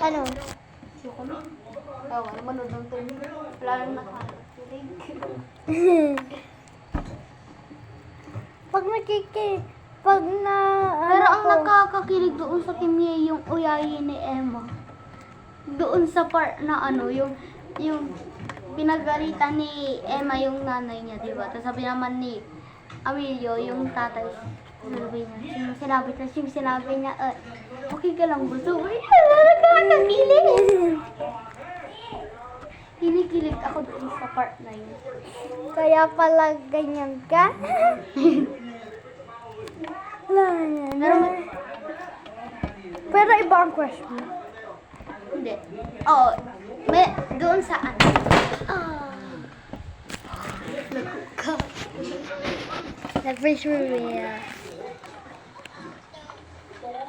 Ano? Ayoko na. Ayoko na manood ng TV. Wala nang nakakakilig. Pag na, Pero ang nakakakilig doon sa Kimye yung uyayi ni Emma. Doon sa part na ano, yung pinagalitan ni Emma yung nanay niya, di ba? Tapos sabi naman ni Emilio, yung tatay, sinabi niya, okay ka lang ba? So, nakakakilig. Kinikilig ako doon sa part na yun. Kaya pala ganyan ka? Pero iba ang question. Hindi. Oo. May, doon sa ano. The first reveal.